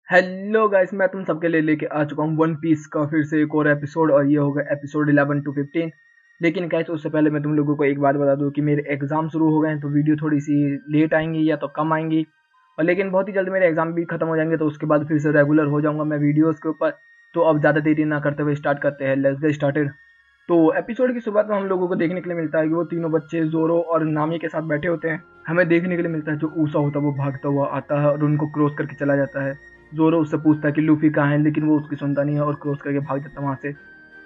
Hello guys, मैं तुम सबके लिए लेके आ चुका हूँ वन पीस का फिर से एक और एपिसोड। और ये होगा एपिसोड 11 to 15। लेकिन गाइस, उससे पहले मैं तुम लोगों को एक बात बता दूं कि मेरे एग्जाम शुरू हो गए हैं, तो वीडियो थोड़ी सी लेट आएंगी या तो कम आएंगी। और लेकिन बहुत ही जल्द मेरे एग्जाम भी खत्म हो जाएंगे, तो उसके बाद फिर से रेगुलर हो जाऊंगा मैं वीडियोस के ऊपर। तो अब ज़्यादा देरी ना करते हुए स्टार्ट करते हैं। Let's get started. तो एपिसोड की शुरुआत में हम लोगों को देखने के लिए मिलता है कि वो तीनों बच्चे जोरो और नामी के साथ बैठे होते हैं। हमें देखने के लिए मिलता है जो ऊसा होता है वो भागता हुआ आता है और उनको क्रॉस करके चला जाता है। जोरो उससे पूछता है कि लूफी कहाँ है, लेकिन वो उसकी सुनता नहीं है और क्रॉस करके भाग जाता है वहाँ से।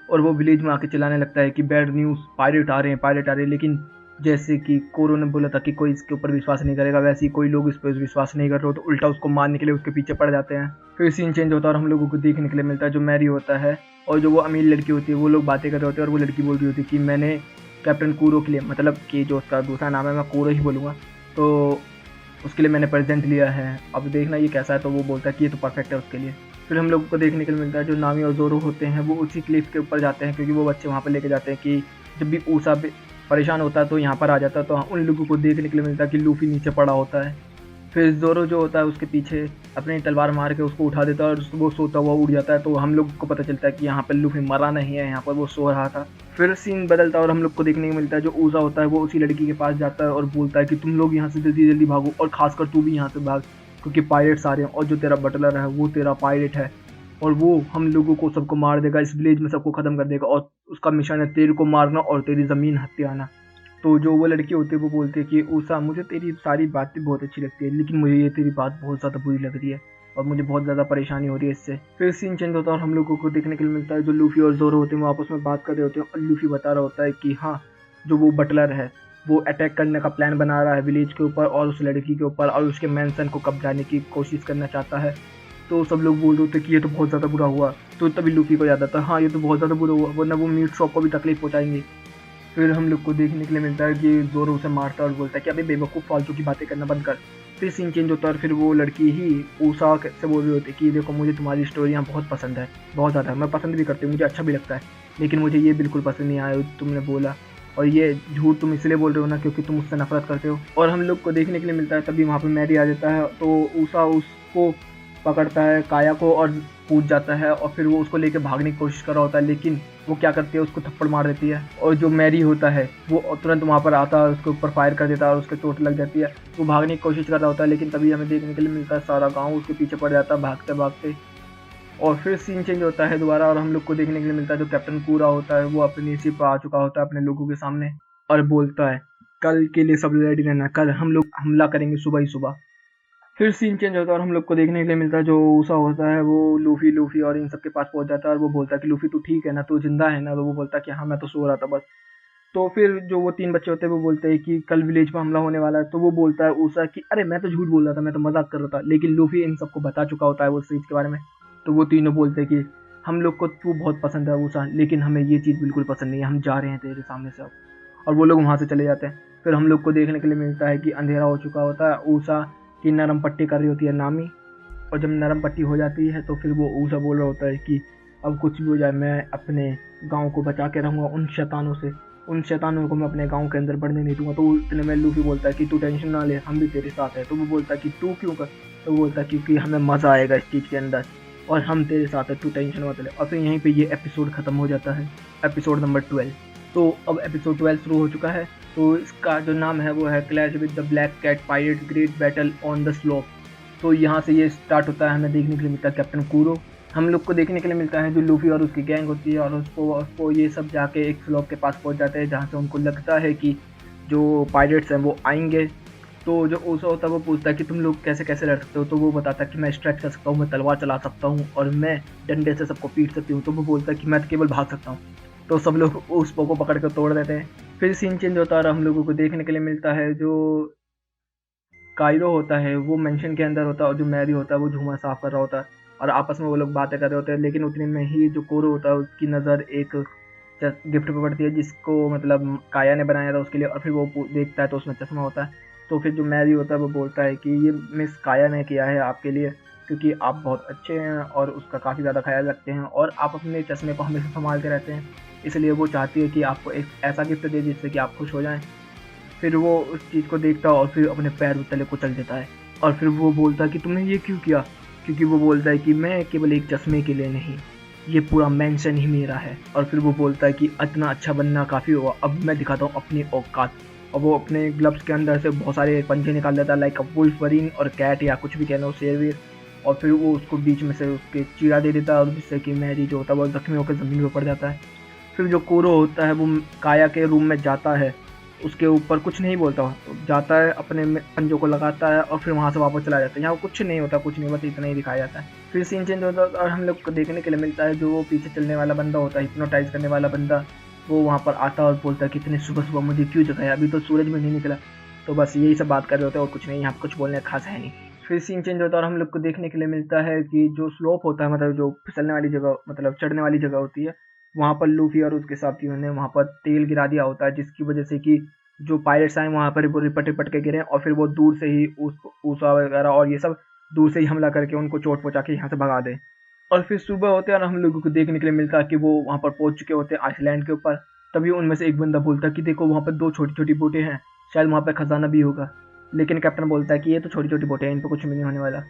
और वो विलेज में आके चिल्लाने लगता है कि बैड न्यूज़, पायरेट आ रहे हैं, पायरेट आ रहे हैं। लेकिन जैसे कि कोरो ने बोला था कि कोई इसके ऊपर विश्वास नहीं करेगा, वैसे ही कोई लोग इस पर विश्वास नहीं कर रहे हो, तो उल्टा उसको मारने के लिए उसके पीछे पड़ जाते हैं। फिर सीन चेंज होता है और हम लोगों को देखने के लिए मिलता है जो मैरी होता है और जो वो अमीर लड़की होती है, वो लोग बातें कर रहे होते हैं। और वो लड़की बोल रही होती है कि मैंने कैप्टन कूरो के लिए, मतलब कि जो उसका दूसरा नाम है मैं कूरो ही बोलूँगा, तो उसके लिए मैंने प्रेजेंट लिया है, अब देखना ये कैसा है। तो वो बोलता है कि ये तो परफेक्ट है उसके लिए। फिर हम लोग को देखने के लिए मिलता है जो नामी और जोरो होते हैं वो उसी क्लिफ के ऊपर जाते हैं, क्योंकि वो बच्चे वहाँ पर लेके जाते हैं कि जब भी ऊसा परेशान होता है तो यहाँ पर आ जाता है। तो उन लोगों को देखने के लिए मिलता है कि लूफी नीचे पड़ा होता है। फिर जोरो जो होता है उसके पीछे अपनी तलवार मार के उसको उठा देता है और वो सोता हुआ उड़ जाता है। तो हम लोग को पता चलता है कि यहाँ पर लूफी मरा नहीं है, यहाँ पर वो सो रहा था। फिर सीन बदलता है और हम लोग को देखने को मिलता है जो ऊजा होता है वो उसी लड़की के पास जाता है और बोलता है कि तुम लोग यहाँ से जल्दी जल्दी भागो, और खासकर तू भी यहाँ से भाग, क्योंकि पायरेट्स आ रहे हैं और जो तेरा बटलर है वो तेरा पायरेट है, और वो हम लोगों को सबको मार देगा, इस विलेज में सबको खत्म कर देगा, और उसका मिशन है तेरे को मारना और तेरी ज़मीन हथियाना। तो जो वो लड़की होती है वो बोलती है कि ऊषा, मुझे तेरी सारी बातें बहुत अच्छी लगती है, लेकिन मुझे ये तेरी बात बहुत ज़्यादा बुरी लग रही है और मुझे बहुत ज़्यादा परेशानी हो रही है इससे। फिर सीन चेंज होता है और हम लोगों को देखने के लिए मिलता है जो लूफी और जोरो होते हैं वो आपस में बात कर रहे होते हैं। और लूफी बता रहा होता है कि हाँ, जो वो बटलर है वो अटैक करने का प्लान बना रहा है विलेज के ऊपर और उस लड़की के ऊपर, और उसके मैंसन को कब्जाने की कोशिश करना चाहता है। तो सब लोग बोल रहे थे कि ये तो बहुत ज़्यादा बुरा हुआ। तो तभी लूफी को याद आता है, हाँ ये तो बहुत ज़्यादा बुरा हुआ, वरना वो मीट शॉप को भी तकलीफ पहुँचाएंगे। फिर हम लोग को देखने के लिए मिलता है कि जोरो उसे मारता है और बोलता है कि अबे बेवकूफ़, फालतू की बातें करना बंद कर। फिर सीन चेंज होता है और फिर वो लड़की ही ऊषा से बोल रही होती है कि देखो, मुझे तुम्हारी स्टोरियाँ बहुत पसंद है, बहुत ज़्यादा, मैं पसंद भी करती हूँ, मुझे अच्छा भी लगता है, लेकिन मुझे ये बिल्कुल पसंद नहीं आया तुमने बोला, और ये झूठ तुम इसलिए बोल रहे हो ना क्योंकि तुम उससे नफरत करते हो। और हम लोग को देखने के लिए मिलता है तभी वहाँ पर मैरी आ जाता है। तो ऊषा उसको पकड़ता है, काया को, और कूद जाता है और फिर वो उसको लेके भागने की कोशिश कर रहा होता है, लेकिन वो क्या करती है, उसको थप्पड़ मार देती है। और जो मैरी होता है वो तुरंत वहाँ पर आता है, उसके ऊपर फायर कर देता है और उसके चोट लग जाती है। वो भागने की कोशिश कर रहा होता है, लेकिन तभी हमें देखने के लिए मिलता है सारा गाँव उसके पीछे पड़ जाता है भागते भागते। और फिर सीन चेंज होता है दोबारा और हम लोग को देखने के लिए मिलता है जो कैप्टन कूरा होता है वो अपनी शिप पर आ चुका होता है अपने लोगों के सामने, और बोलता है कल के लिए सब रेडी रहना, कल हम लोग हमला करेंगे सुबह ही सुबह। फिर सीन चेंज होता है और हम लोग को देखने के लिए मिलता है जो ऊसा होता है वो लूफी लूफी और इन सब के पास पहुंच जाता है और वो बोलता है कि लूफी तू ठीक है ना, तू जिंदा है ना। तो वो बोलता है कि हाँ, मैं तो सो रहा था बस। तो फिर जो वो तीन बच्चे होते हैं वो बोलते हैं कि कल विलेज में हमला होने वाला है। तो वो बोलता है ऊसा कि अरे मैं तो झूठ बोल रहा था, मैं तो मजाक कर रहा था, लेकिन लूफी इन सबको बता चुका होता है वो चीज़ के बारे में। तो वो तीनों बोलते हैं कि हम लोग को तू बहुत पसंद है ऊसा, लेकिन हमें ये चीज़ बिल्कुल पसंद नहीं है, हम जा रहे हैं तेरे सामने से अब। और वो लोग वहाँ से चले जाते हैं। फिर हम लोग को देखने के लिए मिलता है कि अंधेरा हो चुका होता है, ऊषा की नरम पट्टी कर रही होती है नामी। और जब नरम पट्टी हो जाती है तो फिर वो ऊषा बोल रहा होता है कि अब कुछ भी हो जाए मैं अपने गांव को बचा के रहूँगा उन शैतानों से, उन शैतानों को मैं अपने गांव के अंदर बढ़ने नहीं दूंगा। तो इतने में लूफी बोलता है कि तू टेंशन ना ले, हम भी तेरे साथ है। तो वो बोलता है कि तू क्यों कर, तो वो बोलता है क्योंकि हमें मज़ा आएगा इस चीज़ के अंदर और हम तेरे साथ है, तू टेंशन मत ले। और फिर यहीं पे ये एपिसोड ख़त्म हो जाता है, एपिसोड नंबर 12। तो अब एपिसोड 12 शुरू हो चुका है। तो इसका जो नाम है वो है clash with the black cat pirate great battle on the slope. तो यहाँ से ये स्टार्ट होता है, हमें देखने के लिए मिलता है कैप्टन कूरो। हम लोग को देखने के लिए मिलता है जो लूफी और उसकी गैंग होती है, और उसको ये सब जाके एक स्लोप के पास पहुँच जाते हैं जहाँ से उनको लगता है कि जो पायरेट्स हैं वो आएंगे। तो जो ओसा होता है वो पूछता है कि तुम लोग कैसे कैसे लड़ सकते हो। तो वो बताता है कि मैं स्ट्रेच कर सकता हूँ, मैं तलवार चला सकता हूँ और मैं डंडे से सबको पीट सकती हूँ। तो वो बोलता है कि मैं तो केवल भाग सकता हूँ। तो सब लोग उस पो को पकड़ कर तोड़ देते हैं। फिर सीन चेंज होता है और हम लोगों को देखने के लिए मिलता है जो काइरो होता है वो मेंशन के अंदर होता है और जो मैरी होता है वो झूमर साफ कर रहा होता है, और आपस में वो लोग बातें कर रहे होते हैं। लेकिन उतने में ही जो कोरो होता है उसकी नज़र एक गिफ्ट पे पड़ती है जिसको मतलब काया ने बनाया था उसके लिए, और फिर वो देखता है तो उसमें चश्मा होता है। तो फिर जो मैरी होता है वो बोलता है कि ये मिस काया ने किया है आपके लिए, क्योंकि आप बहुत अच्छे हैं और उसका काफ़ी ज़्यादा ख्याल रखते हैं और आप अपने चश्मे को हमेशा संभाल के रहते हैं, इसलिए वो चाहती है कि आपको एक ऐसा गिफ्ट दे जिससे कि आप खुश हो जाएं। फिर वो उस चीज़ को देखता है और फिर अपने पैर तले कुचल देता है, और फिर वो बोलता है कि तुमने ये क्यों किया, क्योंकि वो बोलता है कि मैं केवल एक चश्मे के लिए नहीं, ये पूरा मेंशन ही मेरा है। और फिर वो बोलता है कि इतना अच्छा बनना काफ़ी हुआ, अब मैं दिखाता हूँ अपनी औकात। और वो अपने ग्लव्स के अंदर से बहुत सारे पंजे निकाल देता है, लाइक वुल्फरीन और कैट या कुछ भी कहना हो, शेरवीर। और फिर वो उसको बीच में से उसके चीरा दे देता है, और जिससे कि मैरी जो होता है वो जख्मी होकर ज़मीन पर पड़ जाता है। फिर जो कोरो होता है वो काया के रूम में जाता है, उसके ऊपर कुछ नहीं बोलता, जाता है अपने पंजों को लगाता है और फिर वहाँ से वापस चला जाता है। यहाँ कुछ नहीं होता, कुछ नहीं, बस इतना ही दिखाया जाता है। फिर सीन चेंज होता है और हम लोग को देखने के लिए मिलता है जो वो पीछे चलने वाला बंदा होता है, हिप्नोटाइज करने वाला बंदा, वो वहाँ पर आता है और बोलता है कि इतने सुबह सुबह मुझे क्यों जगाया, अभी तो सूरज भी नहीं निकला। तो बस यही सब बात कर रहे होते हैं और कुछ नहीं, यहाँ पर कुछ बोलने खास है नहीं। फिर सीन चेंज होता है और हम लोग को देखने के लिए मिलता है कि जो स्लोप होता है, मतलब जो फिसलने वाली जगह, मतलब चढ़ने वाली जगह होती है, वहाँ पर लूफी और उसके साथियों ने वहाँ पर तेल गिरा दिया होता है, जिसकी वजह से कि जो पायरेट्स आए वहाँ पर वो रिपट रिपट के गिरे और फिर वो दूर से ही ऊसा वगैरह और ये सब दूर से ही हमला करके उनको चोट पहुँचा के यहाँ से भगा दे। और फिर सुबह होते हैं और हम लोगों को देखने के लिए मिलता है कि वो वहाँ पर पहुँच चुके होते हैं आइसलैंड के ऊपर। तभी उनमें से एक बंदा बोलता है कि देखो वहाँ पर 2 छोटी छोटी बोटें हैं, शायद वहाँ पर खजाना भी होगा। लेकिन कैप्टन बोलता है कि ये तो छोटी छोटी बोटें हैं, इन पर कुछ भी नहीं होने वाला।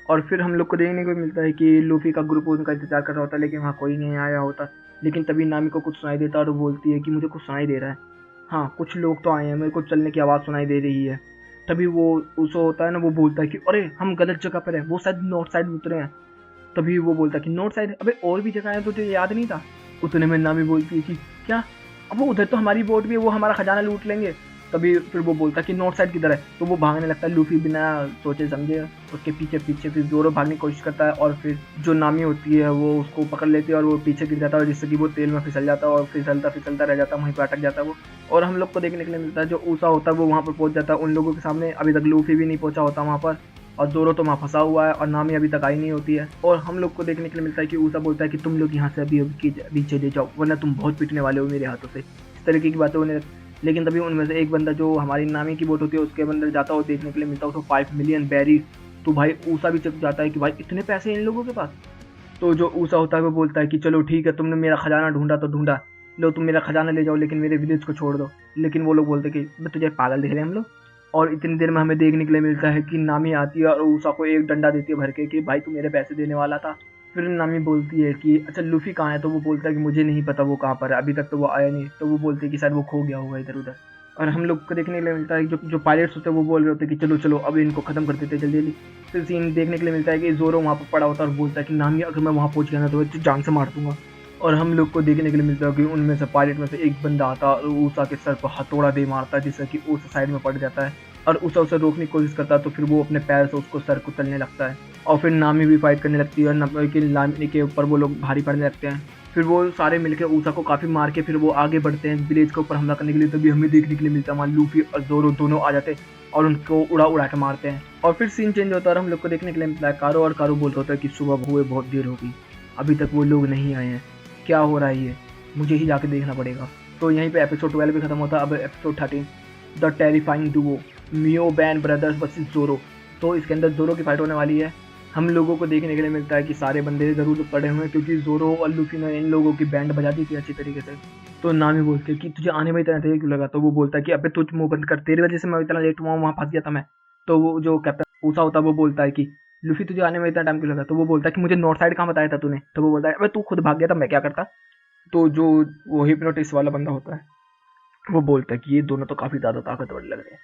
और फिर हम लोग को देखने को मिलता है कि लूफी का ग्रुप उनका इंतजार कर रहा होता है, लेकिन वहाँ कोई नहीं आया होता। लेकिन तभी नामी को कुछ सुनाई देता है और वो बोलती है कि मुझे कुछ सुनाई दे रहा है, हाँ कुछ लोग तो आए हैं, मेरे को चलने की आवाज़ सुनाई दे रही है। तभी वो उसो होता है ना, वो बोलता है कि अरे हम गलत जगह पर हैं, वो शायद नॉर्थ साइड में उतरे हैं। तभी वो बोलता है कि नॉर्थ साइड, अबे और भी जगह है, तुझे याद नहीं था? उतने में नामी बोलती है कि क्या, अब वो उधर तो हमारी बोट भी है, वो हमारा खजाना लूट लेंगे। तभी फिर वो बोलता है कि नॉर्थ साइड किधर है, तो वो भागने लगता है, लूफी बिना सोचे समझे उसके पीछे पीछे फिर जोरो भागने की कोशिश करता है। और फिर जो नामी होती है वो उसको पकड़ लेती है और वो पीछे गिर जाता है, जिससे कि वो तेल में फिसल जाता है और फिसलता फिसलता रह जाता है, वहीं पर अटक जाता है वो। और हम लोग को देखने के लिए मिलता है जो ऊसा होता है वो वहाँ पर पहुँच जाता है उन लोगों के सामने। अभी तक लूफी भी नहीं पहुँचा होता वहाँ पर, और जोरो तो वहाँ फंसा हुआ है और नामी अभी तक आई नहीं होती है। और हम लोग को देखने के लिए मिलता है कि ऊसा बोलता है कि तुम लोग यहाँ से अभी चले जाओ, वरना तुम बहुत पिटने वाले हो मेरे हाथों से। इस तरीके की बातें होने। लेकिन तभी उनमें से एक बंदा जो हमारी नामी की बोट होती है उसके अंदर जाता हो देखने के लिए मिलता है उसको 5 मिलियन बैरीज। तो भाई ऊसा भी चक जाता है कि भाई इतने पैसे इन लोगों के पास। तो जो ऊसा होता है वो बोलता है कि चलो ठीक है, तुमने मेरा खजाना ढूंढा तो ढूंढा, लो तुम मेरा खजाना ले जाओ, लेकिन मेरे विलेज को छोड़ दो। लेकिन वो लोग बोलते कि मैं तुझे पागल दिख रहे हैं हम लोग। और इतनी देर में हमें देखने के लिए मिलता है कि नामी आती है और ऊसा को एक डंडा देती है भर के कि भाई तू मेरे पैसे देने वाला था। फिर नामी बोलती है कि अच्छा लूफी कहाँ है, तो वो बोलता है कि मुझे नहीं पता वो कहाँ पर है, अभी तक तो वो आया नहीं। तो वो बोलते हैं कि शायद वो खो गया होगा इधर उधर। और हम लोग को देखने के लिए मिलता है जो पायलट्स होते हैं वो बोल रहे होते हैं कि चलो चलो अब इनको खत्म कर देते जल्दी जल्दी। फिर सीन देखने के लिए मिलता है कि जोरो वहाँ पर पड़ा होता है और बोलता है कि नामी अगर मैं वहाँ पहुँच गया ना तो जान से मार दूंगा। और हम लोग को देखने के लिए मिलता है कि उनमें से पायलट में से एक बंदा आता है और ऊसा के सर पर हथौड़ा दे मारता है, जिससे कि ऊसा साइड में पड़ जाता है और ऊसा उसे रोकने की कोशिश करता है। तो फिर वो अपने पैर से उसको सर को तलने लगता है और फिर नामी भी फाइट करने लगती है और नामी के ऊपर वो लोग भारी पड़ने लगते हैं। फिर वो सारे मिलकर ऊसा को काफ़ी मार के फिर वो आगे बढ़ते हैं विलेज के ऊपर हमला करने के लिए। तभी हमें देखने के लिए मिलता है वहाँ लूफी और जोरो दोनों आ जाते हैं और उनको उड़ा उड़ा के मारते हैं। और फिर सीन चेंज होता है और हम लोग को देखने के लिए मिलता है कारो, और कारो बोलता होता है कि सुबह हुए बहुत देर होगी, अभी तक वो लोग नहीं आए हैं, क्या हो रहा है ये, मुझे ही जाके देखना पड़ेगा। तो यहीं पे एपिसोड 12 भी खत्म होता है। अब episode 13 the terrifying duo Meowban brothers versus Zoro. तो इसके अंदर जोरो की फाइट होने वाली है। हम लोगों को देखने के लिए मिलता है कि सारे बंदे ज़रूर पड़े हुए हैं, क्योंकि जोरो और लूफी ने इन लोगों की बैंड बजा दी थी अच्छी तरीके से। तो नामी बोलते हैं कि तुझे आने में इतना देर क्यों लगा, तो वो बोलता है कि अबे तुझ मुंह बंद कर, तेरी वजह से मैं इतना लेट हुआ, वहाँ फंस गया था मैं। तो वो जो कैप्टन ऊसा होता है वो बोलता है कि लूफी तुझे आने में इतना टाइम क्यों लगा, तो वो बोलता है कि मुझे नॉर्थ साइड कहाँ बताया था तूने, तो वो बोलता है अबे तू खुद भाग गया था, मैं क्या करता। तो जो वो हिप्नोटिस्ट वाला बंदा होता है वो बोलता है कि ये दोनों तो काफ़ी ज़्यादा ताकतवर लग रहे हैं।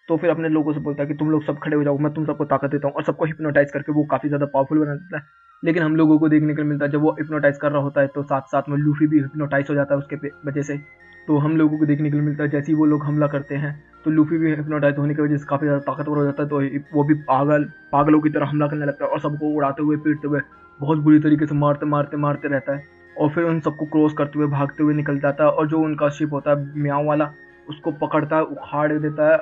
तो फिर अपने लोगों से बोलता है कि तुम लोग सब खड़े हो जाओ, मैं तुम सबको ताकत देता हूँ, और सबको हिप्नोटाइज करके वो काफ़ी ज़्यादा पावरफुल बना देता है। लेकिन हम लोगों को देखने को मिलता है जब वो हिप्नोटाइज कर रहा होता है तो साथ साथ में लूफी भी हिप्नोटाइज हो जाता है उसके वजह से। तो हम लोगों को देखने को मिलता है जैसे ही वो लोग हमला करते हैं तो लूफी भी हिप्नोटाइज होने की वजह से काफ़ी ज़्यादा ताकतवर हो जाता है। तो वो भी पागलों की तरह हमला करने लगता है और सबको उड़ाते हुए पीटते हुए बहुत बुरी तरीके से मारते मारते मारते रहता है। और फिर उन सबको क्रॉस करते हुए भागते हुए निकल जाता है और जो उनका शिप होता है म्याओ वाला उसको पकड़ता है, उखाड़ देता है।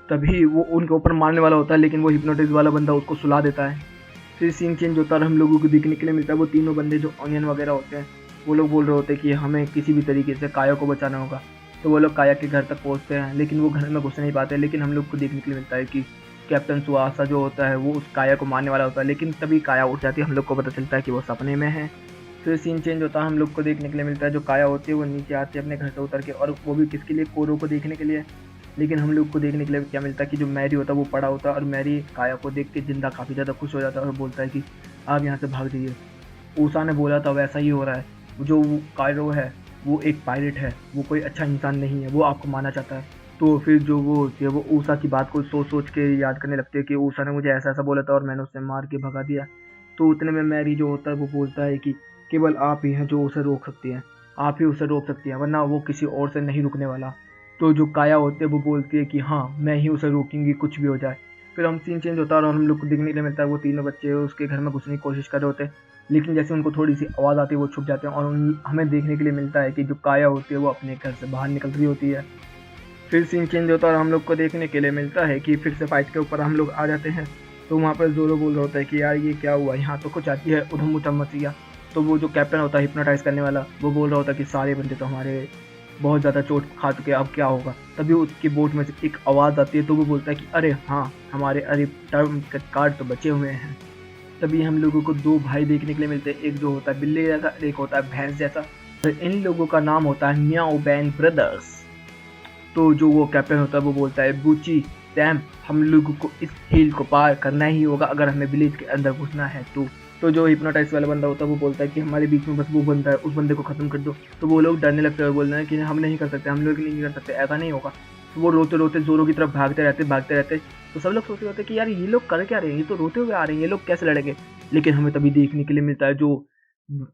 तभी वो उनके ऊपर मारने वाला होता है, लेकिन वो हिप्नोटिज वाला बंदा उसको सुला देता है। फिर सीन चेंज होता है और हम लोगों को देखने के लिए मिलता है वो तीनों बंदे जो ऑनियन वगैरह होते हैं वो लोग बोल रहे होते हैं कि हमें किसी भी तरीके से काया को बचाना होगा। तो वो लोग काया के घर तक पहुंचते हैं, लेकिन वो घर में घुस नहीं पाते। लेकिन हम लोग को देखने के लिए मिलता है कि कैप्टन सुआसा जो होता है वो उस काया को मारने वाला होता है, लेकिन तभी काया उठ जाती है, हम लोग को पता चलता है कि वो सपने में है। फिर सीन चेंज होता है, हम लोग को देखने के लिए मिलता है जो काया होती है वो नीचे आती है अपने घर से उतर के, और वो भी किसके लिए, कोरो को देखने के लिए। लेकिन हम लोग को देखने के लिए क्या मिलता है कि जो मैरी होता है वो पड़ा होता है और मैरी काया को देख के जिंदा काफ़ी ज़्यादा खुश हो जाता है और बोलता है कि आप यहाँ से भाग जाइए। ऊषा ने बोला था वैसा ही हो रहा है, जो कायरो है वो एक पायलट है, वो कोई अच्छा इंसान नहीं है, वो आपको मारना चाहता है। तो फिर जो वो ऊषा की बात को सोच सोच के याद करने लगते हैं कि ऊषा ने मुझे ऐसा ऐसा बोला था और मैंने उसे मार के भगा दिया। तो उतने में मैरी जो होता है वो बोलता है कि केवल आप ही हैं जो उसे रोक सकती हैं, आप ही उसे रोक सकती हैं, वरना वो किसी और से नहीं रुकने वाला। तो जो काया होते हैं वो बोलती है कि हाँ मैं ही उसे रोकूंगी कुछ भी हो जाए। फिर हम सीन चेंज होता है और हम लोग को देखने के लिए मिलता है वो तीनों बच्चे उसके घर में घुसने की कोशिश कर रहे होते हैं, लेकिन जैसे उनको थोड़ी सी आवाज़ आती है वो छुप जाते हैं और हमें देखने के लिए मिलता है कि जो काया होती है वो अपने घर से बाहर निकल रही होती है। फिर सीन चेंज होता है और हम लोग को देखने के लिए मिलता है कि फिर से फाइट के ऊपर हम लोग आ जाते हैं। तो वहाँ पर जोरो बोल रहा होता है कि यार ये क्या हुआ, यहाँ तो कुछ आती है उधम उधम मच गया। तो वो जो कैप्टन होता है हिप्नोटाइज करने वाला वो बोल रहा होता है कि सारे बंदे तो हमारे बहुत ज़्यादा चोट खा चुके हैं, अब क्या होगा। तभी उसकी बोट में से एक आवाज़ आती है तो वो बोलता है कि अरे हाँ हमारे अरे टर्म कार्ड तो बचे हुए हैं। तभी हम लोगों को दो भाई देखने के लिए मिलते हैं, एक जो होता है बिल्ली जैसा, एक होता है भैंस जैसा। और इन लोगों का नाम होता है म्याओ बैंग ब्रदर्स। तो जो वो कैप्टन होता है वो बोलता है बूची सैम हम लोगों को इस हिल को पार करना ही होगा अगर हमें विलेज के अंदर घुसना है। तो जो हिप्नोटाइज वाला बंदा होता है वो बोलता है कि हमारे बीच में बस वो बंदा है, उस बंदे को खत्म कर दो। तो वो लोग डरने लगते हैं और बोलते हैं कि हम नहीं कर सकते, हम लोग नहीं कर सकते, ऐसा नहीं होगा। तो वो रोते रोते जोरों की तरफ भागते रहते। तो सब लोग सोचते होते कि यार ये लोग कर क्या रहे हैं, ये तो रोते हुए आ रहे हैं, ये लोग कैसे लड़ेंगे। लेकिन हमें तभी देखने के लिए मिलता है जो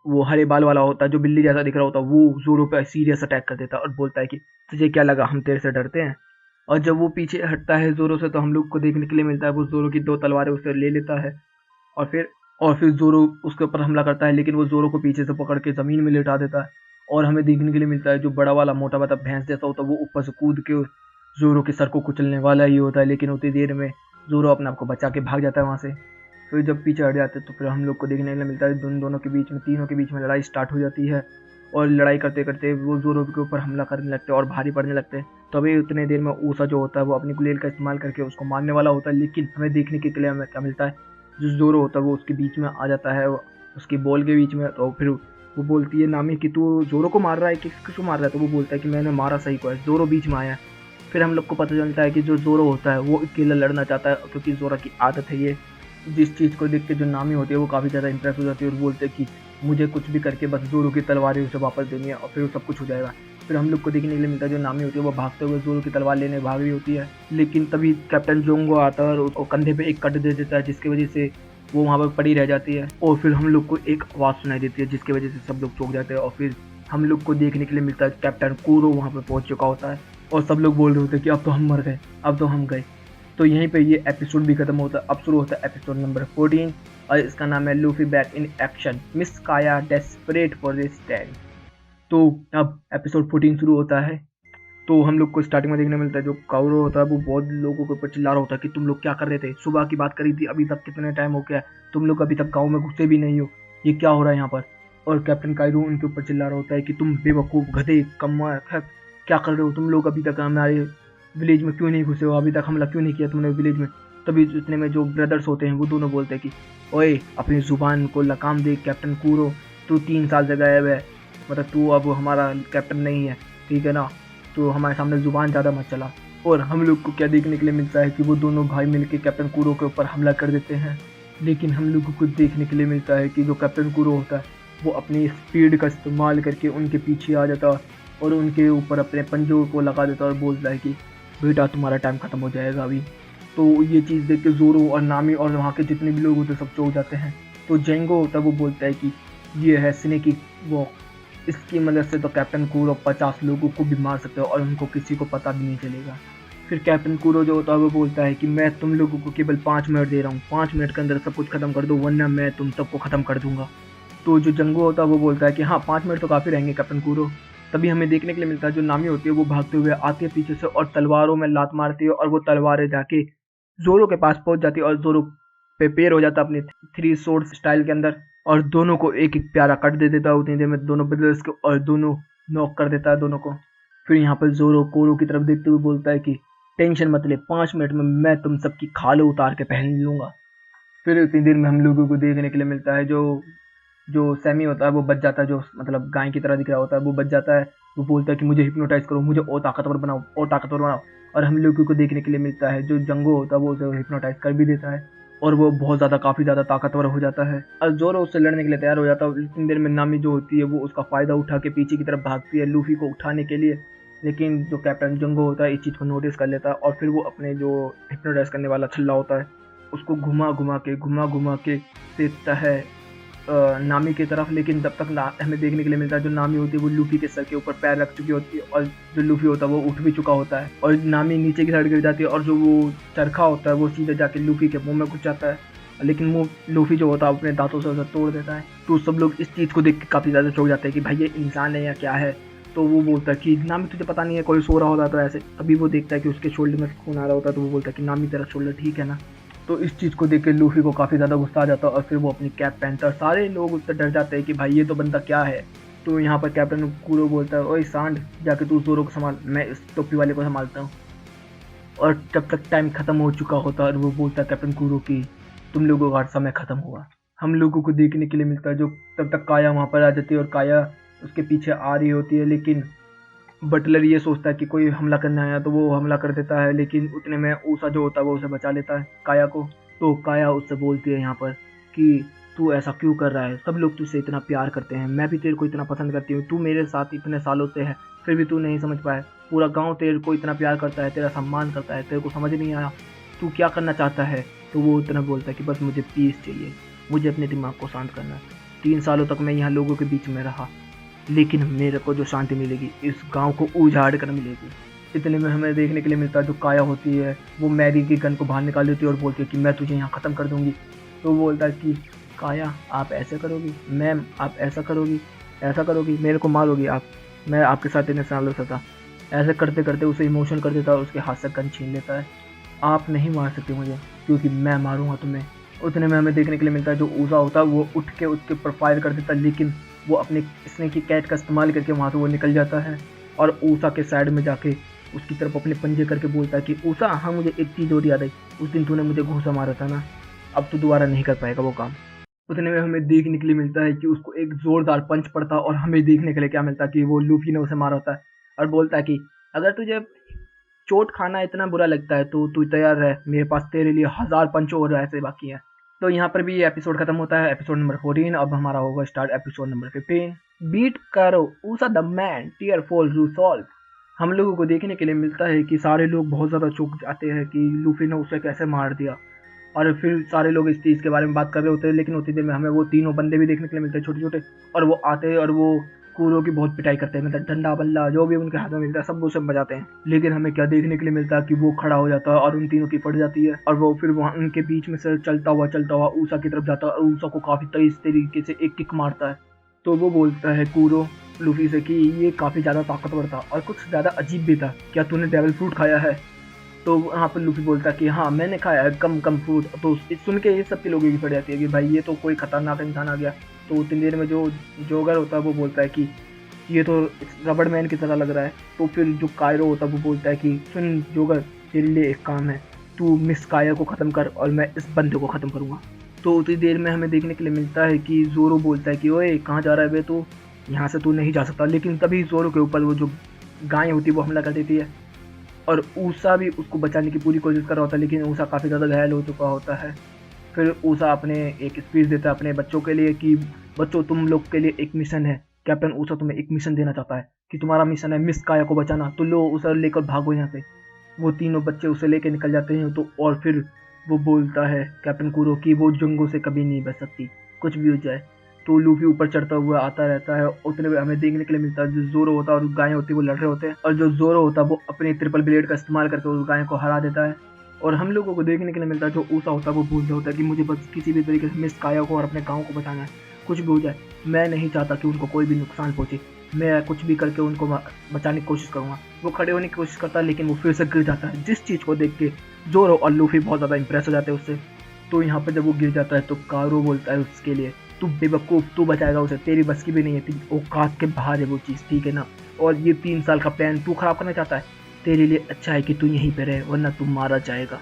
वो हरे बाल वाला होता है जो बिल्ली जैसा दिख रहा होता है वो जोरों पे सीरियस अटैक कर देता है और बोलता है कि तुझे क्या लगा हम तेरे से डरते हैं। और जब वो पीछे हटता है जोरों से तो हम लोग को देखने के लिए मिलता है वो जोरों की दो तलवारें उससे ले लेता है। और फिर जोरो उसके ऊपर हमला करता है, लेकिन वो जोरो को पीछे से पकड़ के ज़मीन में लेटा देता है। और हमें देखने के लिए मिलता है जो बड़ा वाला मोटा वाला भैंस जैसा होता है वो ऊपर से कूद के जोरो के सर को कुचलने वाला ही होता है, लेकिन उतनी देर में जोरो अपने आप को बचा के भाग जाता है वहाँ से। फिर जब पीछे हट जाते हैं तो फिर हम लोग को देखने के लिए मिलता है दोनों के बीच में, तीनों के बीच में लड़ाई स्टार्ट हो जाती है। और लड़ाई करते करते वो जोरो के ऊपर हमला करने लगते हैं और भारी पड़ने लगते हैं। तभी उतने देर में ऊषा जो होता है वो अपनी गुलेल का इस्तेमाल करके उसको मारने वाला होता है, लेकिन हमें देखने के लिए हमें क्या मिलता है जो जोरो होता है वो उसके बीच में आ जाता है, उसकी बॉल के बीच में। तो फिर वो बोलती है नामी कि तू जोरो को मार रहा है कि किसको मार रहा है। तो वो बोलता है कि मैंने मारा सही को है, जोरो बीच में आया। फिर हम लोग को पता चलता है कि जो जोरो होता है वो अकेला लड़ना चाहता है, क्योंकि जोरो की आदत है ये। जिस चीज़ को देख के जो नामी होती है वो काफ़ी ज़्यादा इंप्रेस हो जाती है और बोलते हैं कि मुझे कुछ भी करके बस जोरो की तलवार उसे वापस देनी है और फिर सब कुछ हो जाएगा। फिर हम लोग को देखने के लिए मिलता है जो नामी होती है वो भागते हुए जोरो की तलवार लेने भाग रही होती है, लेकिन तभी कैप्टन जोंगो आता है और उसको कंधे पे एक कट दे देता है जिसकी वजह से वो वहाँ पर पड़ी रह जाती है। और फिर हम लोग को एक आवाज़ सुनाई देती है जिसकी वजह से सब लोग चौंक जाते हैं और फिर हम लोग को देखने के लिए मिलता है कैप्टन कूरो वहाँ पर पहुँच चुका होता है और सब लोग बोल रहे होते हैं कि अब तो हम मर गए, अब तो हम गए। तो यहीं पे ये एपिसोड भी खत्म होता है। अब शुरू होता है एपिसोड नंबर 14 और इसका नाम है Luffy back in action, miss काया डेस्परेट फॉर दिस स्टैंड। तो अब एपिसोड 14 शुरू होता है। तो हम लोग को स्टार्टिंग में देखने मिलता है जो काउरो होता है वो बहुत लोगों के ऊपर चिल्ला रहा होता है कि तुम लोग क्या कर रहे थे, सुबह की बात करी थी, अभी तक कितने टाइम हो गया, तुम लोग अभी तक गाँव में घुसे भी नहीं हो, ये क्या हो रहा है यहाँ पर। और कैप्टन कायरो उनके ऊपर चिल्ला रहा होता है कि तुम बेवकूफ़ गधे कम्मा क्या कर रहे हो, तुम लोग अभी तक हमारे विलेज में क्यों नहीं घुसे हो, अभी तक हमला क्यों नहीं किया तुमने विलेज में। तभी इतने में जो ब्रदर्स होते हैं वो दोनों बोलते हैं कि ओए अपनी ज़ुबान को लगाम दे कैप्टन कूरो, तू 3 साल से गायब है, मतलब तू अब हमारा कैप्टन नहीं है, ठीक है ना, तो हमारे सामने ज़ुबान ज़्यादा मत चला। और हम लोग को क्या देखने के लिए मिलता है कि वो दोनों भाई मिलकर कैप्टन कूरो के ऊपर हमला कर देते हैं, लेकिन हम लोगों को देखने के लिए मिलता है कि जो कैप्टन कूरो होता है वो अपनी स्पीड का इस्तेमाल करके उनके पीछे आ जाता है और उनके ऊपर अपने पंजों को लगा देता है और बोलता है कि बेटा तुम्हारा टाइम ख़त्म हो जाएगा अभी। तो ये चीज़ देख के जोरो और नामी और वहाँ के जितने भी लोग होते हैं सब चौंक जाते हैं। तो जेंगो होता है वो बोलता है कि ये है स्नेक की वॉक, इसकी मदद से तो कैप्टन कूरो 50 लोगों को भी मार सकते हो और उनको किसी को पता भी नहीं चलेगा। फिर कैप्टन कूरो जो होता है वो बोलता है कि मैं तुम लोगों को केवल 5 मिनट दे रहा हूँ, 5 मिनट के अंदर सब कुछ खत्म कर दो वरना मैं तुम सबको ख़त्म कर दूंगा। तो जो जंगो होता है वो बोलता है कि हाँ 5 मिनट तो काफ़ी रहेंगे कैप्टन कूरो। तभी हमें देखने के लिए मिलता है जो नामी होती है वो भागते हुए आती है पीछे से और तलवारों में लात मारती है और वो तलवारें जाके जोरो के पास पहुंच जाती है और जोरो प्रिपेयर हो जाता है अपने 3 स्वॉर्ड स्टाइल के अंदर और दोनों को एक एक प्यारा कट दे देता है उतनी देर में दोनों ब्रदर्स को और दोनों नॉक कर देता है दोनों को। फिर यहाँ पर जोरो कोरो की तरफ देखते हुए बोलता है कि टेंशन मत ले, 5 मिनट में मैं तुम सबकी खाल उतार के पहन लूंगा। फिर उतनी देर में हम लोगों को देखने के लिए मिलता है जो जो सैमी होता है वो बच जाता है, जो मतलब गाय की तरह दिख रहा होता है वो बच जाता है। वो बोलता है कि मुझे हिप्नोटाइज करो, मुझे और ताकतवर बनाओ और ताकतवर बनाओ। और हम लोगों को देखने के लिए मिलता है जो जंगो होता है वो उसे हिप्नोटाइज कर भी देता है और वो बहुत ज़्यादा काफ़ी ज़्यादा ताकतवर हो जाता है और जोरो उससे लड़ने के लिए तैयार हो जाता है। इतनी देर में नामी जो होती है वो उसका फ़ायदा उठा के पीछे की तरफ भागती है लूफी को उठाने के लिए। लेकिन जो कैप्टन जंगो होता है इस चीज़ को नोटिस कर लेता है और फिर वो अपने जो हिप्नोटाइज करने वाला छल्ला होता है उसको घुमा घुमा के फेंकता है नामी की तरफ। लेकिन तब तक हमें देखने के लिए मिलता है जो नामी होती है वो लूफी के सर के ऊपर पैर रख चुकी होती है और जो लूफी होता है वो उठ भी चुका होता है और नामी नीचे की साइड गिर जाती है और जो वो चरखा होता है वो सीधे जाके लूफी के मुंह में घुस जाता है। लेकिन मुंह लूफी जो होता है अपने दांतों से उसे तोड़ देता है। तो सब लोग इस चीज़ को देख के काफ़ी ज़्यादा चौंक जाते हैं कि भाई ये इंसान है या क्या है। तो वो बोलता है कि नामी तुझे पता नहीं है, कोई सो रहा होता है तो ऐसे। तभी वो देखता है कि उसके शोल्डर में खून आ रहा होता है तो वो बोलता है कि नामी तेरा शोल्डर ठीक है ना। तो इस चीज़ को देख के लूफी को काफ़ी ज़्यादा गुस्सा आ जाता है और फिर वो अपनी कैप पहनता है। सारे लोग उससे डर जाते हैं कि भाई ये तो बंदा क्या है। तो यहाँ पर कैप्टन कूरो बोलता है ओए सांड, जाके तू जोरो को संभाल, मैं इस टोपी वाले को संभालता हूँ। और जब तक टाइम खत्म हो चुका होता है और वो बोलता है कैप्टन कूरो की तुम लोगों का समय खत्म हुआ। हम लोगों को देखने के लिए मिलता है जो तब तक काया वहाँ पर आ जाती है और काया उसके पीछे आ रही होती है। लेकिन बटलर ये सोचता है कि कोई हमला करने आया तो वो हमला कर देता है। लेकिन उतने में ऊसा जो होता है वो उसे बचा लेता है काया को। तो काया उससे बोलती है यहाँ पर कि तू ऐसा क्यों कर रहा है, सब लोग तुझसे इतना प्यार करते हैं, मैं भी तेरे को इतना पसंद करती हूँ, तू मेरे साथ इतने सालों से है फिर भी तू नहीं समझ पाया। पूरा गांव तेरे को इतना प्यार करता है, तेरा सम्मान करता है, तेरे को समझ नहीं आया तू क्या करना चाहता है। तो वो उतना बोलता है कि बस मुझे पीस चाहिए, मुझे अपने दिमाग को शांत करना है। 3 सालों तक मैं यहाँ लोगों के बीच में रहा लेकिन मेरे को जो शांति मिलेगी इस गांव को उजाड़ कर मिलेगी। इतने में हमें देखने के लिए मिलता है जो काया होती है वो मैरी की गन को बाहर निकाल देती है और बोलती है कि मैं तुझे यहाँ ख़त्म कर दूंगी। तो वो बोलता है कि काया आप ऐसे करोगी, मैम आप ऐसा करोगी, मेरे को मारोगी आप, मैं आपके साथ इतने सालों से था। ऐसे करते करते उसे इमोशन कर देता है और उसके हाथ से गन छीन लेता है। आप नहीं मार सकते मुझे क्योंकि मैं मारूंगा तुम्हें। उतने में हमें देखने के लिए मिलता है जो ऊजा होता है वो उठ के उसके ऊपर फायर कर देता है। लेकिन वो अपने स्नेक की कैट का इस्तेमाल करके वहाँ से वो निकल जाता है और ऊषा के साइड में जाके उसकी तरफ अपने पंजे करके बोलता है कि ऊषा हाँ मुझे एक चीज़ और याद आई, उस दिन तूने मुझे घूसा मारा था ना, अब तो दोबारा नहीं कर पाएगा वो काम। उतने में हमें देखने के लिए मिलता है कि उसको एक जोरदार पंच पड़ता है और हमें देखने के लिए क्या मिलता है कि वो लूफी ने उसे मारा होता है और बोलता है कि अगर तुझे चोट खाना इतना बुरा लगता है तो तू तैयार रह, मेरे पास तेरे लिए 1000 पंच और ऐसे बाकी हैं। तो यहाँ पर भी ये एपिसोड खत्म होता है, एपिसोड नंबर 14। अब हमारा होगा स्टार्ट एपिसोड नंबर 15। बीट करो ऊसा द मैन टीयर फॉल रू सॉल्व। हम लोगों को देखने के लिए मिलता है कि सारे लोग बहुत ज़्यादा चौंक जाते हैं कि लूफी ने उसे कैसे मार दिया और फिर सारे लोग इस चीज़ के बारे में बात कर रहे होते हैं। लेकिन उतनी देर में हमें वो तीनों बंदे भी देखने के लिए मिलते हैं छोटे छोटे, और वो आते हैं और वो कूरो की बहुत पिटाई करते हैं, मतलब डंडा बल्ला जो भी उनके हाथ में मिलता है सब वो सब बजाते हैं। लेकिन हमें क्या देखने के लिए मिलता है कि वो खड़ा हो जाता है और उन तीनों की फट जाती है और वो फिर वहाँ उनके बीच में से चलता हुआ ऊषा की तरफ जाता है और ऊषा को काफ़ी तेज तरीके से एक किक मारता है। तो वो बोलता है कूरो लूफी से कि ये काफ़ी ज़्यादा ताकतवर था और कुछ ज़्यादा अजीब भी था, क्या तूने डेविल फ्रूट खाया है। तो वहाँ पर लूफी बोलता है कि हाँ मैंने खाया है कम फ्रूट। तो सुन के ये सबके लोगों की पड़ जाती है कि भाई ये तो कोई खतरनाक इंसान आ गया। तो उतनी देर में जो जोगर होता है वो बोलता है कि ये तो रबड़ मैन की तरह लग रहा है। तो फिर जो कायरो होता है वो बोलता है कि सुन जोगर, तेरे लिए एक काम है, तू मिस काया को ख़त्म कर और मैं इस बंदे को ख़त्म करूँगा। तो उतनी देर में हमें देखने के लिए मिलता है कि जोरो बोलता है कि ओए कहाँ जा रहा है बे तू, यहाँ से तू नहीं जा सकता। लेकिन तभी जोरो के ऊपर वो जो गाय होती है वो हमला कर देती है और ऊषा भी उसको बचाने की पूरी कोशिश कर रहा होता है, लेकिन ऊषा काफ़ी ज़्यादा घायल हो चुका होता है। फिर ऊषा अपने एक स्पीच देता है अपने बच्चों के लिए कि बच्चों तुम लोग के लिए एक मिशन है, कैप्टन ऊषा तुम्हें एक मिशन देना चाहता है कि तुम्हारा मिशन है मिस काया को बचाना, तो लो उसे लेकर भागो यहाँ से। वो तीनों बच्चे उसे लेकर निकल जाते हैं। तो और फिर वो बोलता है कैप्टन कूरो कि वो जंगों से कभी नहीं बच सकती कुछ भी हो जाए। तो लूफी ऊपर चढ़ता हुआ आता रहता है। उतने में हमें देखने के लिए मिलता है जो जोरो होता है और गाय होती है वो लड़ रहे होते हैं और जो जोरो होता है वो अपने ट्रिपल ब्लेड का इस्तेमाल करके उस गाय को हरा देता है। और हम लोगों को देखने के लिए मिलता है जो ऊषा होता है वो भूल होता है कि मुझे बस किसी भी तरीके से मिस काया को और अपने गाँव को बचाना है, कुछ भी हो जाए मैं नहीं चाहता कि उनको कोई भी नुकसान पहुंचे, मैं कुछ भी करके उनको बचाने की कोशिश करूँगा। वो खड़े होने की कोशिश करता है लेकिन वो फिर से गिर जाता है, जिस चीज़ को देख के जोरो और लूफी बहुत ज़्यादा इंप्रेस हो जाते हैं उससे। तो यहाँ पर जब वो गिर जाता है तो कारो बोलता है उसके लिए तू बेवकूफ़, तू बचाएगा उसे, तेरी बस की भी नहीं है, तेरी औकात के बाहर है वो चीज़, ठीक है ना। और ये 3 साल का प्लान तू खराब करना चाहता है, तेरे लिए अच्छा है कि तू यहीं पे रहे वरना तू मारा जाएगा।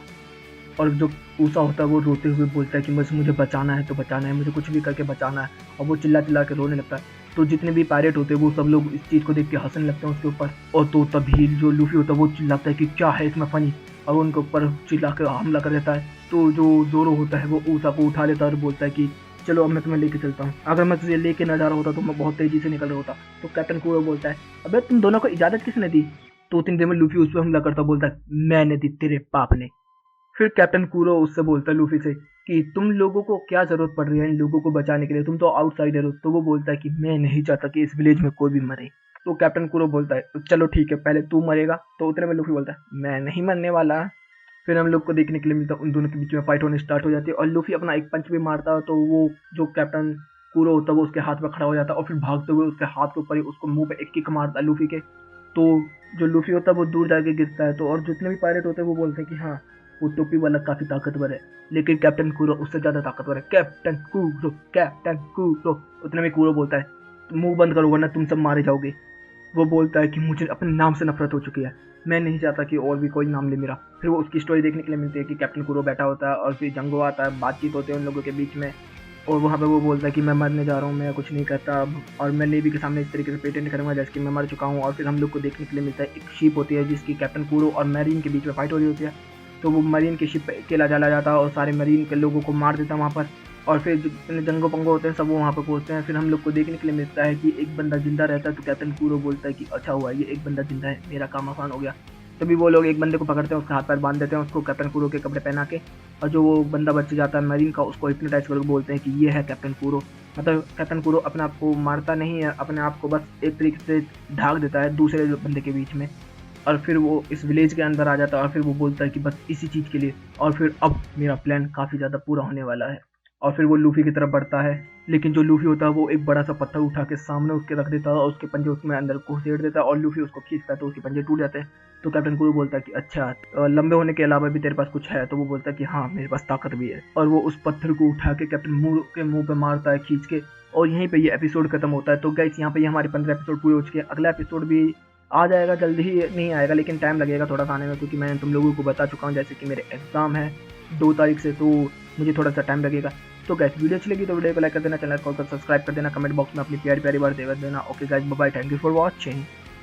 और जो ऊसा होता है वो रोते हुए बोलता है कि मुझे बचाना है तो बचाना है, मुझे कुछ भी करके बचाना है, और वो चिल्ला चिल्ला के रोने लगता है। तो जितने भी पायरेट होते हैं वो सब लोग इस चीज़ को देख के हंसने लगते हैं उसके ऊपर। और तो तभी जो लूफी होता है वो चिल्लाता है कि क्या है इसमें फनी, और उनके ऊपर चिल्ला के हमला कर देता है। तो जो जोरो होता है वो ऊसा को उठा लेता है और बोलता है कि चलो अब मैं तुम्हें लेके चलता हूँ, अगर मैं तुझे लेके ना जा रहा होता तो मैं बहुत तेजी से निकल रहा होता। तो कैप्टन कूरो बोलता है अबे तुम दोनों को इजाज़त किसने दी? तो उतनी देर में लूफी उस पर हमला करता बोलता है मैंने दी, तेरे बाप ने। फिर कैप्टन कूरो उससे बोलता है लूफी से कि तुम लोगों को क्या जरूरत पड़ रही है इन लोगों को बचाने के लिए, तुम तो आउटसाइडर हो। तो वो बोलता है कि मैं नहीं चाहता कि इस विलेज में कोई भी मरे। तो कैप्टन कूरो बोलता है चलो ठीक है, पहले तू मरेगा। तो उतने में लूफी बोलता है मैं नहीं मरने वाला। फिर हम लोग को देखने के लिए मिलता है उन दोनों के बीच में फाइट होने स्टार्ट हो जाती है, और लूफी अपना एक पंच भी मारता है तो वो जो कैप्टन कूरो होता है वो उसके हाथ में खड़ा हो जाता है, और फिर भागते हुए उसके हाथ के ऊपर ही उसको मुंह पे एक किक मारता है लूफी के। तो जो लूफी होता है वो दूर जाके गिरता है। तो और जितने भी पायरेट होते हैं वो बोलते हैं कि हाँ वो टोपी वाला काफी ताकतवर है, लेकिन कैप्टन कूरो उससे ज्यादा ताकतवर है। Captain कूरो, captain कूरो। उतने में कूरो बोलता है मुंह बंद करो वरना तुम सब मारे जाओगे। वो बोलता है कि मुझे अपने नाम से नफरत हो चुकी है, मैं नहीं चाहता कि और भी कोई नाम ले मेरा। फिर वो उसकी स्टोरी देखने के लिए मिलती है कि कैप्टन कूरो बैठा होता है और फिर जंगो आता है, बातचीत होती है उन लोगों के बीच में। और वहाँ पे वो बोलता है कि मैं मरने जा रहा हूँ, मैं कुछ नहीं करता अब, और मैं नेवी के सामने इस तरीके से पेटेंट करूँगा जैसे कि मैं मर चुका हूँ। और फिर हम लोग को देखने के लिए मिलता है एक शिप होती है जिसकी कैप्टन कूरो और मैरीन के बीच में फाइट हो रही होती है। तो वो मरीन की शिप पे अकेला चला जाता है और सारे मरीन के लोगों को मार देता है वहाँ पर। और फिर जितने जंगो पंगो होते हैं सब वो वहाँ पर पहुँचते हैं। फिर हम लोग को देखने के लिए मिलता है कि एक बंदा जिंदा रहता है। तो कैप्टन कूरो बोलता है कि अच्छा हुआ ये एक बंदा जिंदा है, मेरा काम आसान हो गया। तभी वो लोग एक बंदे को पकड़ते हैं, उसके हाथ पैर बांध देते हैं उसको कैप्टन कूरो के कपड़े पहना के, और जो वो बंदा बच जाता है मरीन का उसको हिप्नोटाइज करके बोलते हैं कि ये है कैप्टन कूरो। मतलब कैप्टन कूरो अपने आप को मारता नहीं है, अपने आप को बस एक तरीके से ढाक देता है दूसरे बंदे के बीच में। और फिर वो इस विलेज के अंदर आ जाता है और फिर वो बोलता है कि बस इसी चीज़ के लिए, और फिर अब मेरा प्लान काफ़ी ज़्यादा पूरा होने वाला है। और फिर वो लूफी की तरफ बढ़ता है, लेकिन जो लूफी होता है वो एक बड़ा सा पत्थर उठा के सामने उसके रख देता है और उसके पंजे उसमें अंदर घुसेड़ देता है, और लूफी उसको खींचता है तो उसके पंजे टूट जाते हैं। तो कैप्टन कूरो बोलता है कि अच्छा लंबे होने के अलावा भी तेरे पास कुछ है? तो वो बोलता है कि हाँ मेरे पास ताकत भी है, और वो उस पत्थर को उठा के कैप्टन के मुंह पे मारता है खींच के। और यहीं पे ये एपिसोड खत्म होता है। तो गाइस यहाँ पे हमारे 15 एपिसोड पूरे हो चुके हैं। अगला एपिसोड भी आ जाएगा, जल्दी ही नहीं आएगा लेकिन टाइम लगेगा थोड़ा सा आने में, क्योंकि मैंने तुम लोगों को बता चुका हूँ जैसे कि मेरे एग्जाम है 2 तारीख से, तो मुझे थोड़ा सा टाइम लगेगा। तो गाइस वीडियो अच्छी लगी तो वीडियो को लाइक कर देना, चैनल को सब्सक्राइब कर देना, कमेंट बॉक्स में अपनी प्यारी प्यारी बात दे देना। Okay guys bye bye, thank you for watching.